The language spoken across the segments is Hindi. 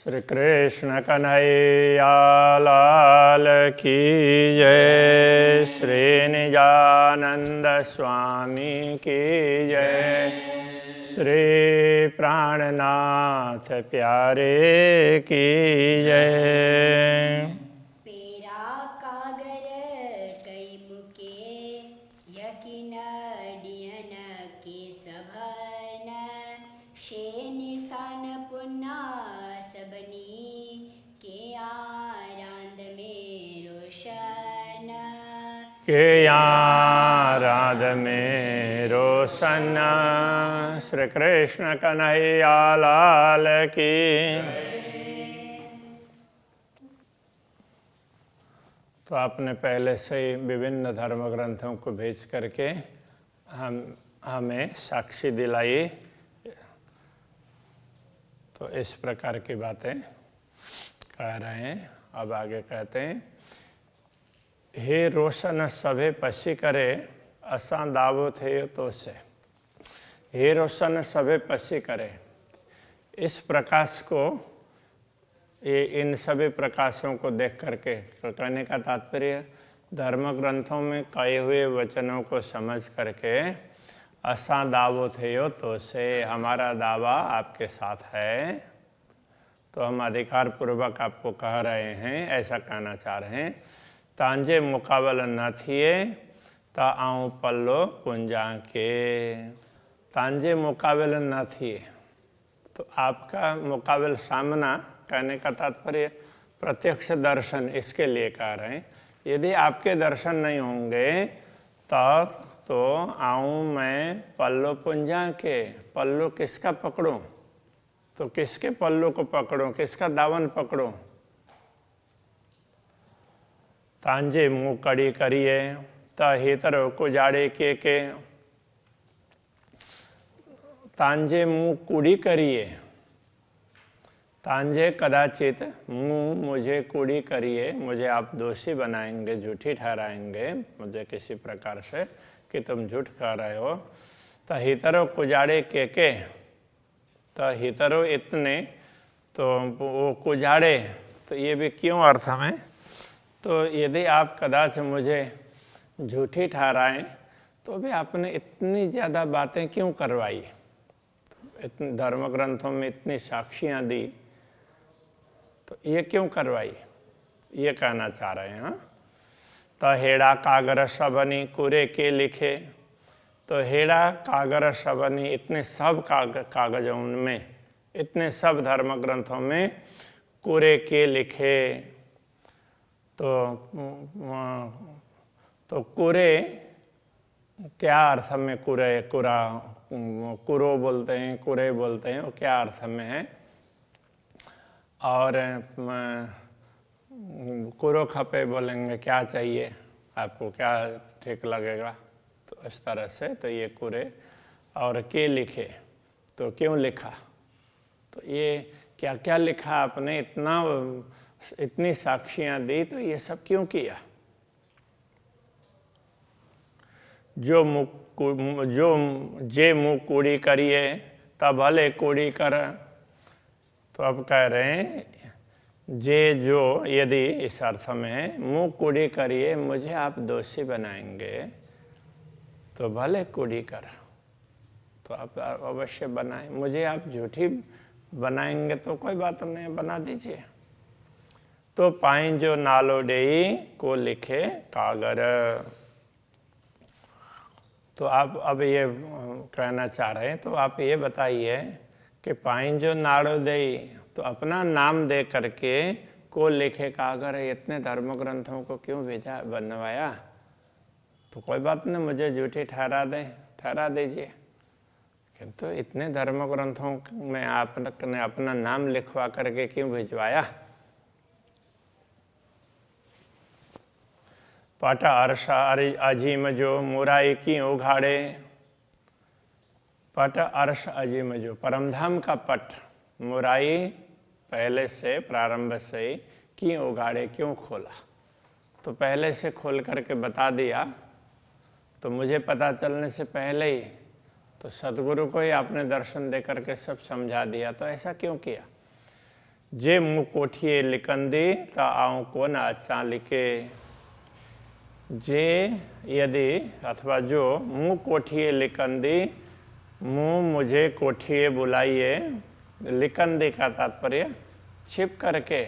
श्री कृष्ण कन्हैया लाल की जय। श्री निजानंद स्वामी की जय। श्री प्राणनाथ प्यारे की जय। पेरा कागर कई मुके यकिन डियन के सभन शे निशान पुन्ना सबनी के आरांद में रोशन के आराध में रोशन। श्री कृष्ण कन्हैया लाल की। तो आपने पहले से ही विभिन्न धर्म ग्रंथों को भेज करके हमें साक्षी दिलाई। तो इस प्रकार की बातें कह रहे हैं। अब आगे कहते हैं, हे रोशन सभे पसी करे असां दावो थे तो से। हे रोशन सभे पसी करे, इस प्रकाश को, ये इन सभी प्रकाशों को देख करके, कहने का तात्पर्य धर्म ग्रंथों में कहे हुए वचनों को समझ करके असां दावो थे तो से, हमारा दावा आपके साथ है। तो हम अधिकार पूर्वक आपको कह रहे हैं, ऐसा कहना चाह रहे हैं। तांजे मुकाबल न थिए ता आऊँ पल्लो पुंजा के। तांजे मुकाबल न थिए, तो आपका मुकाबल सामना, कहने का तात्पर्य प्रत्यक्ष दर्शन, इसके लिए कह रहे हैं। यदि आपके दर्शन नहीं होंगे तब तो आऊँ मैं पल्लो पुंजा के। पल्लो किसका पकड़ूं? तो किसके पल्लो को पकड़ूं, किसका दावन पकड़ूं? तांजे मुँह कड़ी करिए ता हितरो को जाड़े के। तांजे मुँह कुड़ी करिए, तांजे कदाचित मुँह मुझे कुड़ी करिए, मुझे आप दोषी बनाएंगे, झूठी ठहराएंगे मुझे किसी प्रकार से कि तुम झूठ कह रहे हो। तो हितरो कुजाड़े के, तो हितरो इतने, तो वो कुजाड़े, तो ये भी क्यों अर्थ में? तो यदि आप कदाच मुझे झूठी ठहराएं तो भी आपने इतनी ज़्यादा बातें क्यों करवाई? इतने धर्म ग्रंथों में इतनी साक्षियाँ दी, तो ये क्यों करवाई? ये कहना चाह रहे हैं। हाँ, तो हेड़ा कागर सबनी कुरे के लिखे। तो हेड़ा कागर सबनी, इतने सब कागजों में, इतने सब धर्म ग्रंथों में कुरे के लिखे। तो कुरे क्या अर्थ में? कुरे, कुरा, कुरो बोलते हैं, कुरे बोलते हैं, वो क्या अर्थ में है? और कुरो खपे बोलेंगे, क्या चाहिए आपको, क्या ठीक लगेगा? तो इस तरह से, तो ये कुरे। और के लिखे, तो क्यों लिखा? तो ये क्या क्या लिखा आपने, इतनी साक्षियाँ दी, तो ये सब क्यों किया? जो जे मुँह कूड़ी करिए तब भले कूड़ी कर। तो अब कह रहे हैं, जे जो, यदि इस अर्थ में मुँह कूड़ी करिए, मुझे आप दोषी बनाएंगे तो भले कूड़ी कर, तो आप अवश्य बनाएं। मुझे आप झूठी बनाएंगे तो कोई बात नहीं, बना दीजिए। तो पाइन जो नालो डेई को लिखे कागर। तो आप अब ये कहना चाह रहे हैं, तो आप ये बताइए कि पाइन जो नाड़ो देई, तो अपना नाम दे करके को लिखे कागर, इतने धर्म ग्रंथों को क्यों भेजा, बनवाया? तो कोई बात नहीं, मुझे झूठी ठहरा दीजिए, किंतु इतने धर्म ग्रंथों में आपने अपना नाम लिखवा करके क्यों भिजवाया? पट अर्षा अजीम जो मुराई की उघाड़े। पट अर्ष अजीम जो, परमधाम का पट, मुराई पहले से, प्रारंभ से ही, की उघाड़े, क्यों खोला? तो पहले से खोल करके बता दिया, तो मुझे पता चलने से पहले ही तो सदगुरु को ही आपने दर्शन दे करके सब समझा दिया, तो ऐसा क्यों किया? जे मुँह कोठिए लिकंदी त आऊँ को न अच्छा लिखे। जे यदि अथवा जो मुँह कोठिए लिकंदी, मुँह मुझे कोठिए बुलाइए, लिकंदी का तात्पर्य छिप करके।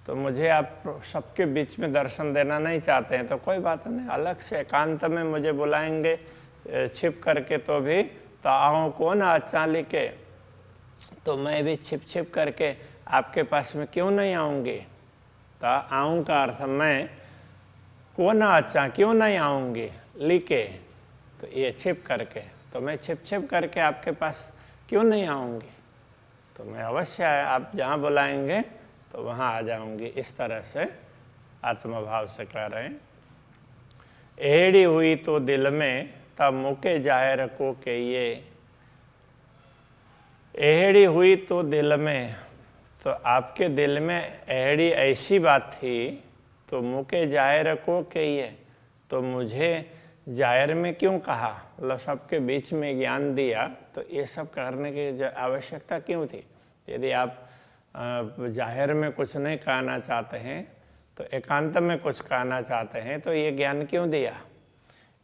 तो मुझे आप सबके बीच में दर्शन देना नहीं चाहते हैं तो कोई बात नहीं, अलग से एकांत में मुझे बुलाएंगे छिप करके तो भी, तो आऊँ को न अच्छा लिखे, तो मैं भी छिप छिप करके आपके पास में क्यों नहीं आऊँगी। तो आऊँ का अर्थ मैं, को न अच्छा क्यों नहीं आऊँगी, लिखे तो ये छिप करके, तो मैं छिप छिप करके आपके पास क्यों नहीं आऊँगी, तो मैं अवश्य आप जहाँ बुलाएंगे तो वहाँ आ जाऊँगी। इस तरह से आत्मभाव से कह रहे हैं। एड़ी हुई तो दिल में तब मुके जाहिर को के ये। एड़ी हुई तो दिल में, तो आपके दिल में एड़ी ऐसी बात थी तो मुके जाहिर को के ये, तो मुझे जाहिर में क्यों कहा, मतलब सबके बीच में ज्ञान दिया, तो ये सब करने की आवश्यकता क्यों थी। यदि आप जाहिर में कुछ नहीं कहना चाहते हैं तो एकांत में कुछ कहना चाहते हैं तो ये ज्ञान क्यों दिया।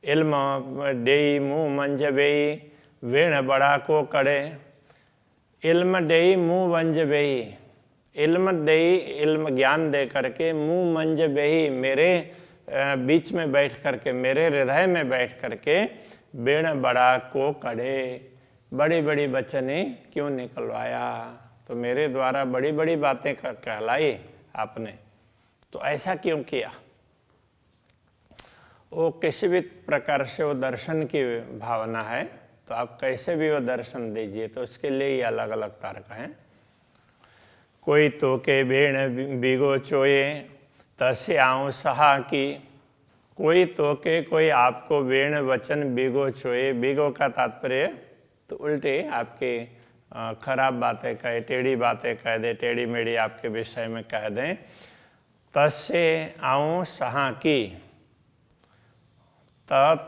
इल्म डेई मुँह मंज बेई, वेण बड़ा को कड़े। इल्म डेई मुँह मंज बेई, इल्म देई, इल्म ज्ञान दे करके, मुँह मंज बेई, मेरे बीच में बैठ करके, मेरे हृदय में बैठ करके, वेण बड़ा को कड़े, बड़ी बड़ी वचने क्यों निकलवाया, तो मेरे द्वारा बड़ी बड़ी बातें कहलाई आपने, तो ऐसा क्यों किया। वो किसी भी प्रकार से वो दर्शन की भावना है तो आप कैसे भी वो दर्शन दीजिए, तो उसके लिए ही अलग अलग तर्क हैं। कोई तो के बेण बिगो चोए तसे आऊँ सहा की। कोई तो के, कोई आपको वेण वचन बिगो चोए, बिगो का तात्पर्य तो उल्टे आपके खराब बातें कहे, टेढ़ी बातें कह दे, टेढ़ी मेढ़ी आपके विषय में कह दें। तसे आऊँ सहा की, तब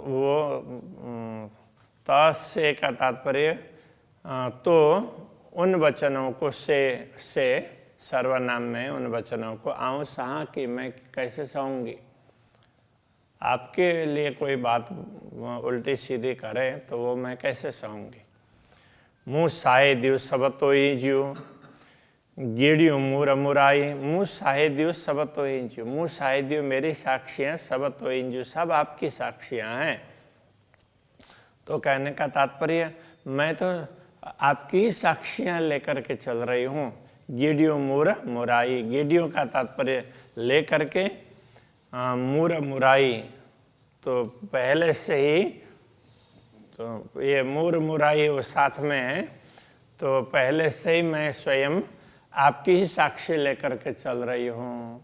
वो तसे का तात्पर्य तो उन वचनों को से सर्वनाम में उन वचनों को आऊँ सहा की, मैं कैसे सहूँगी। आपके लिए कोई बात उल्टी सीधी करे तो वो मैं कैसे सहूँगी। मुँह साहे दियो सब तो ही जियो, गेड़ियों मुर मुराई। मुँह साहे दियो सब तो ही जियो, मुँह साहे दियो मेरी साक्षियाँ, सब तो ही जियो, सब आपकी साक्षियाँ हैं। तो कहने का तात्पर्य मैं तो आपकी ही साक्षियाँ लेकर के चल रही हूँ। गेड़ियों मुर मुराई, गेड़ियों का तात्पर्य ले करके, मुर मुराई तो पहले से ही, तो ये मुर मुराई वो साथ में है, तो पहले से ही मैं स्वयं आपकी ही साक्षी लेकर के चल रही हूँ।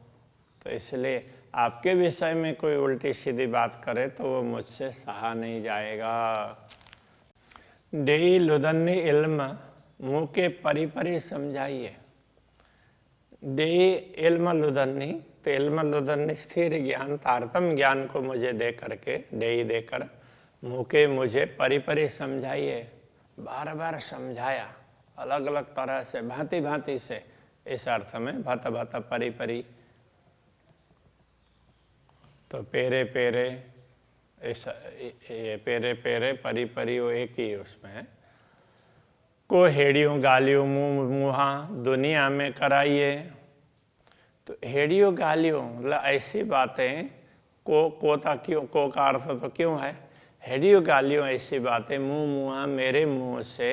तो इसलिए आपके विषय में कोई उल्टी सीधी बात करे तो वो मुझसे सहा नहीं जाएगा। डेई लुदन्नी इल्म मुँह के परी परी समझाइए। डेई इल्म लुदन्नी, तो इल्म लुदन्नी स्थिर ज्ञान, तारतम ज्ञान को मुझे दे करके, डेई देकर, मुँह के मुझे परी परी समझाइए। बार बार समझाया अलग अलग तरह से, भांति भांति से, इस अर्थ में भत भत परी परी, तो पेरे पेरे, ये पेरे पेरे परी परी वो एक ही उसमें है। को हेड़ियों गालियों मुँह मुँहा दुनिया में कराइए। तो हेड़ियों गालियों मतलब ऐसी बातें, को था क्यों, को का अर्थ तो क्यों है, हेड़ियों गालियों ऐसी बातें मुँह मुँहा मेरे मुँह से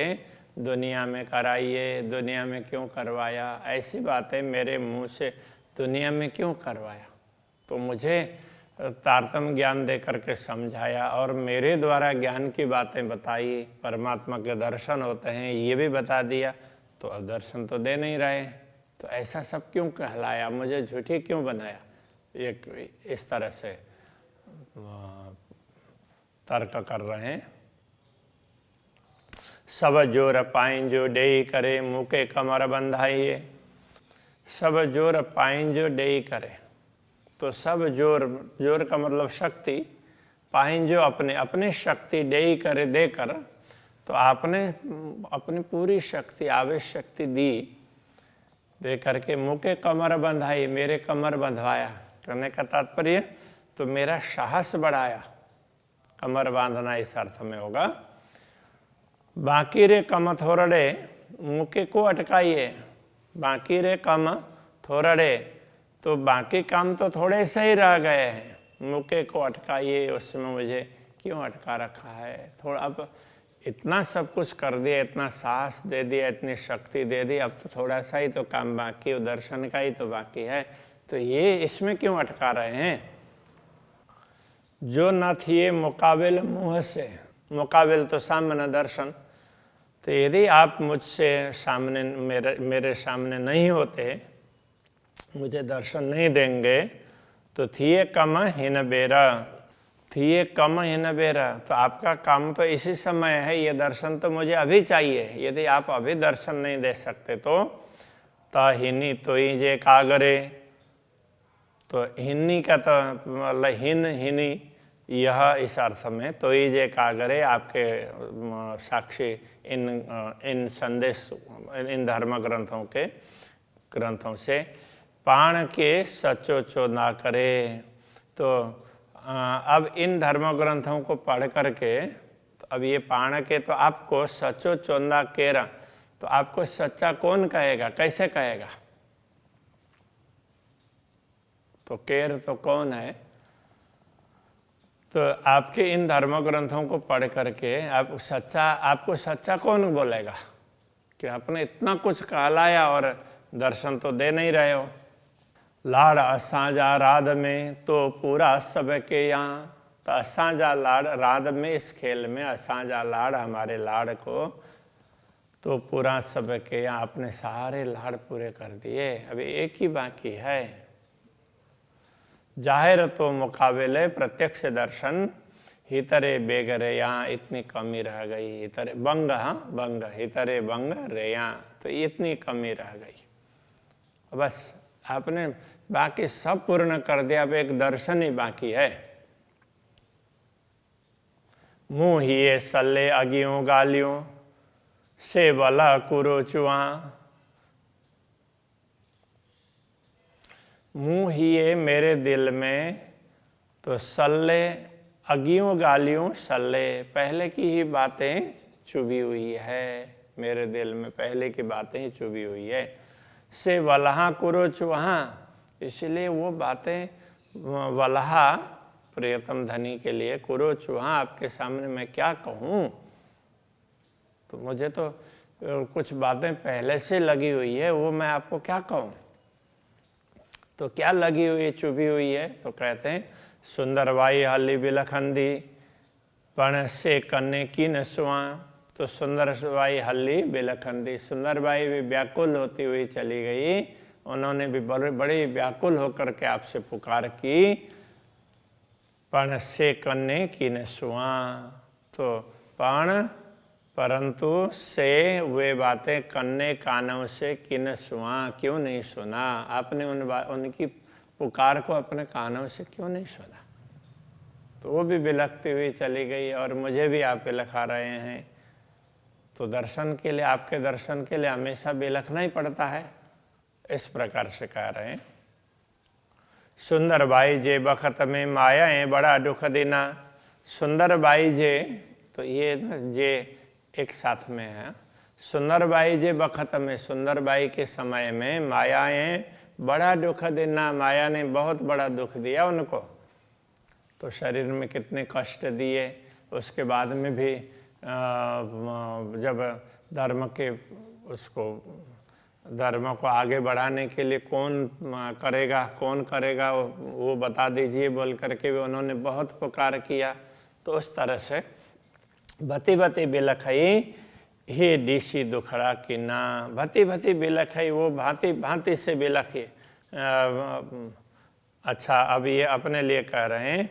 दुनिया में कराइए। दुनिया में क्यों करवाया, ऐसी बातें मेरे मुँह से दुनिया में क्यों करवाया। तो मुझे तारतम ज्ञान दे करके समझाया और मेरे द्वारा ज्ञान की बातें बताई, परमात्मा के दर्शन होते हैं ये भी बता दिया, तो अब दर्शन तो दे नहीं रहे, तो ऐसा सब क्यों कहलाया, मुझे झूठी क्यों बनाया। एक इस तरह से तर्क कर रहे हैं। सब जोर पाइन जो डेई करे, मुके कमर बंधाइए। सब जोर पाइन जो डेई करे, तो सब जोर, जोर का मतलब शक्ति, पाइन जो अपने अपनी शक्ति डेई करे देकर, तो आपने अपनी पूरी शक्ति आवेश शक्ति दी दे करके मुके कमर बंधाई, मेरे कमर बंधवाया। कहने का तात्पर्य तो मेरा साहस बढ़ाया। कमर बांधना इस अर्थ में होगा। बाकी रे कम थोरड़े मुके को अटकाइए। बाकी रे कम थोरड़े, तो बाकी काम तो थोड़े से ही रह गए हैं, मुके को अटकाइए, उसमें मुझे क्यों अटका रखा है। थोड़ा अब इतना सब कुछ कर दिया, इतना साहस दे दिया, इतनी शक्ति दे दी, अब तो थोड़ा सा ही तो काम बाकी है, दर्शन का ही तो बाकी है, तो ये इसमें क्यों अटका रहे हैं। जो न थिए मुकाबिल मुँह से, मुकाबिल तो सामने दर्शन, तो यदि आप मुझसे सामने मेरे सामने नहीं होते, मुझे दर्शन नहीं देंगे, तो थिए कम हिन बेरा, थिए कम हिन बेरा, तो आपका काम तो इसी समय है, ये दर्शन तो मुझे अभी चाहिए। यदि आप अभी दर्शन नहीं दे सकते तो हिनी तो ही जे कागरे, तो हिन्नी का तो मतलब हिनी यह इस अर्थ में, तो ही जे कागरे आपके साक्षी इन संदेश, इन धर्म ग्रंथों से पाण के सचो चो ना करे। तो अब इन धर्म ग्रंथों को पढ़ करके, तो अब ये पाण के तो आपको सचो चोंदा केरा, तो आपको सच्चा कौन कहेगा, कैसे कहेगा। तो केर तो कौन है, तो आपके इन धर्म ग्रंथों को पढ़ करके आपको सच्चा कौन बोलेगा कि आपने इतना कुछ कहलाया और दर्शन तो दे नहीं रहे हो। लाड़ असांजा राध में तो पूरा सब के यहाँ, तो असांजा लाड़ राध में, इस खेल में असांजा लाड़ हमारे लाड़ को, तो पूरा सब के यहाँ आपने सारे लाड़ पूरे कर दिए, अभी एक ही बाकी है। जाहिर तो मुकाबले प्रत्यक्ष दर्शन, हितरे बेगरे यहाँ इतनी कमी रह गई, हितरे बंग, हाँ बंग, हितरे बंग रे यहाँ, तो इतनी कमी रह गई। बस आपने बाकी सब पूर्ण कर दिया, अब एक दर्शन ही बाकी है। मुँह हिए सल्ले अगियों गालियों से बला कुरो चुआ, मुँह हिए मेरे दिल में, तो सल्ले अगियों गालियों, सल्ले पहले की ही बातें चुभी हुई है मेरे दिल में, पहले की बातें ही चुभी हुई है। से वलहा कुरो चुहा, इसलिए वो बातें वलहा प्रियतम धनी के लिए, कुरो चुहा आपके सामने मैं क्या कहूँ, तो मुझे तो कुछ बातें पहले से लगी हुई है, वो मैं आपको क्या कहूँ। तो क्या लगी हुई चुभी हुई है, तो कहते हैं सुंदरबाई हल्ली बिलखंदी पण से कन्ने की नसुआ, तो सुंदरबाई हल्ली बिलखंदी, सुंदरबाई भी व्याकुल होती हुई चली गई, उन्होंने भी बड़ी व्याकुल होकर के आपसे पुकार की। पण से कन्ने की नसुआ, तो पण परंतु से वे बातें कन्ने कानों से किन सुना, क्यों नहीं सुना, आपने उनकी पुकार को अपने कानों से क्यों नहीं सुना। तो वो भी बिलखती हुई चली गई और मुझे भी आप बिलखा रहे हैं। तो दर्शन के लिए, आपके दर्शन के लिए हमेशा बिलखना ही पड़ता है, इस प्रकार से कह रहे हैं। सुंदर बाई जे बखत में मायाएं बड़ा दुख देना, सुंदर बाई जे, तो ये जे एक साथ में है। सुंदरबाई जे बखत में, सुंदरबाई के समय में मायाएं बड़ा दुख देना, माया ने बहुत बड़ा दुख दिया उनको, तो शरीर में कितने कष्ट दिए। उसके बाद में भी जब धर्म को आगे बढ़ाने के लिए कौन करेगा वो बता दीजिए बोल करके भी उन्होंने बहुत पुकार किया। तो उस तरह से भती भती बिलखई हे डीसी दुखड़ा की ना, भती भती बिलखई, वो भांति भांति से बिलखी। अच्छा, अब ये अपने लिए कह रहे हैं,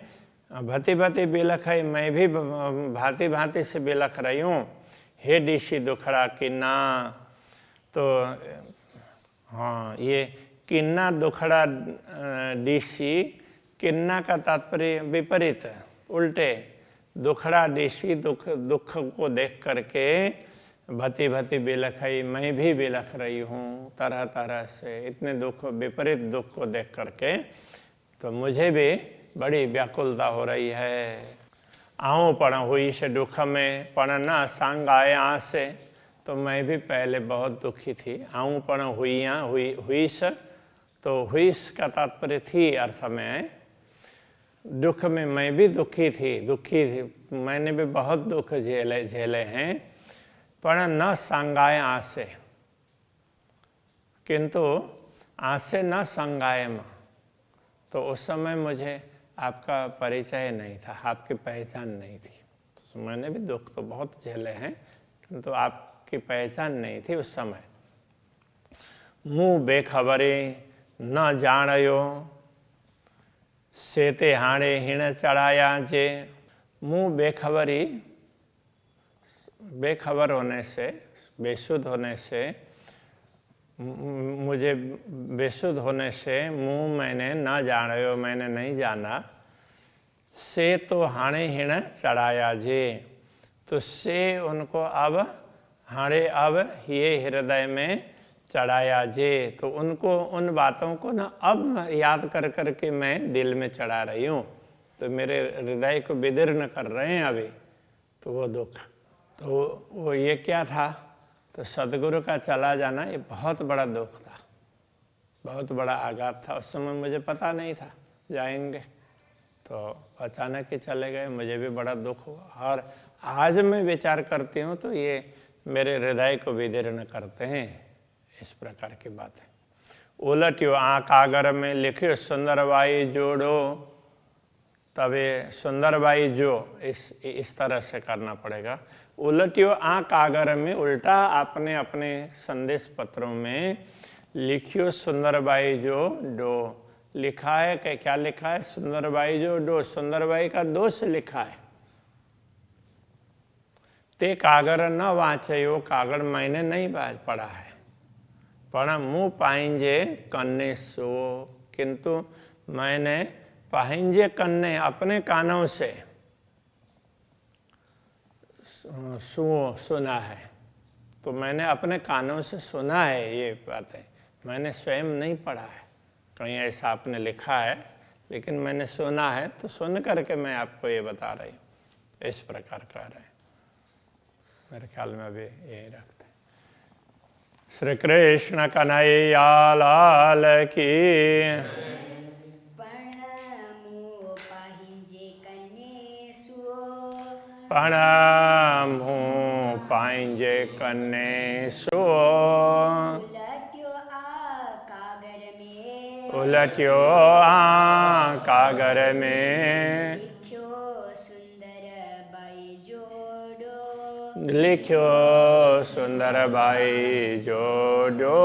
भती भती बिलखई, मैं भी भांति भांति से बिलख रही हूँ, हे डीसी दुखड़ा की ना। तो हाँ, ये किन्ना दुखड़ा डीसी, किन्ना का तात्पर्य विपरीत, उल्टे, दुखड़ा डीसी दुख को देख करके भती भती बिलखई, मैं भी बिलख रही हूँ तरह तरह से, इतने दुख, विपरीत दुख को देख करके तो मुझे भी बड़ी व्याकुलता हो रही है। आऊँ पण हुई से दुख में, पण न संग आए आसे, तो मैं भी पहले बहुत दुखी थी। आऊँ पण हुई से, तो हुईस का तात्पर्य थी अर्थ में, दुख में मैं भी दुखी थी, मैंने भी बहुत दुख झेले हैं। पण न संगाए आसे, किंतु आसे न संगायम, तो उस समय मुझे आपका परिचय नहीं था, आपकी पहचान नहीं थी। तो मैंने भी दुख तो बहुत झेले हैं, किंतु आपकी पहचान नहीं थी उस समय। मुँह बेखबरी न जाणयो, सेते हाणे हिण चढ़ाया जे। मुँह बेखबर होने से, बेसुध होने से, मुझे बेसुध होने से मुँह मैंने न जाणयो, मैंने नहीं जाना। से तो हाणे हिण चढ़ाया जे, तो से उनको अब हाणे अब ये हृदय में चढ़ाया जे, तो उनको उन बातों को ना अब याद कर कर के मैं दिल में चढ़ा रही हूँ, तो मेरे हृदय को विदीर्ण कर रहे हैं अभी, तो वो दुख। तो वो ये क्या था, तो सदगुरु का चला जाना ये बहुत बड़ा दुख था, बहुत बड़ा आघात था। उस समय मुझे पता नहीं था जाएंगे, तो अचानक ही चले गए, मुझे भी बड़ा दुख हुआ। और आज मैं विचार करती हूँ तो ये मेरे हृदय को विदीर्ण करते हैं, इस प्रकार की बात है। उलटियो आँख आगर में लिखियो सुंदरबाई जोड़ो, तबे सुंदरबाई जो, इस तरह से करना पड़ेगा। उलटियो आँख आगर में, उल्टा आपने अपने संदेश पत्रों में लिखियो सुंदरबाई जो डो, लिखा है कि क्या लिखा है, सुंदरबाई जो डो, सुंदरबाई का दोष लिखा है। ते कागर न वाचयो, कागड़ मैंने नहीं पढ़ा है। पण मुँह पाइंजे कन्ने सो, किंतु मैंने पाइंजे कन्ने अपने कानों से सुना है। तो मैंने अपने कानों से सुना है ये बातें, मैंने स्वयं नहीं पढ़ा है, कहीं ऐसा आपने लिखा है, लेकिन मैंने सुना है, तो सुन करके मैं आपको ये बता रही हूँ। इस प्रकार कह रहे हैं, मेरे ख्याल में अभी यही रखते। श्री कृष्ण कन्हैया लाल की। प्रणाम हूँ पाइंजे कन्ने सो, उलटियो आ कागर में, लिखियो सुंदरबाई जोड़ो,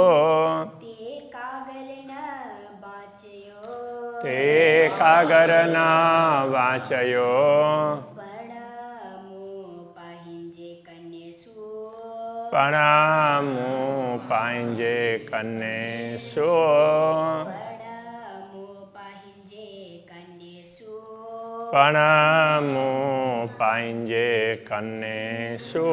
ते कागर न वाचयो, प्रणामु पाइंजे कन्ने सो, प्रणामु पाइंजे कन्ने सो।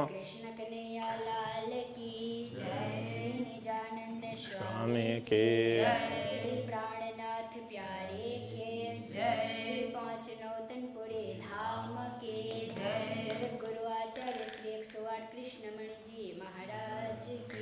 कृष्ण कन्हैया लाल की जय, श्री निजानंद स्वामी के जय, श्री प्राणनाथ प्यारे के जय, श्री पांच नौतनपुरे धाम के जय, जगत गुरु आचार्य श्री 108 कृष्णमणि जी महाराज की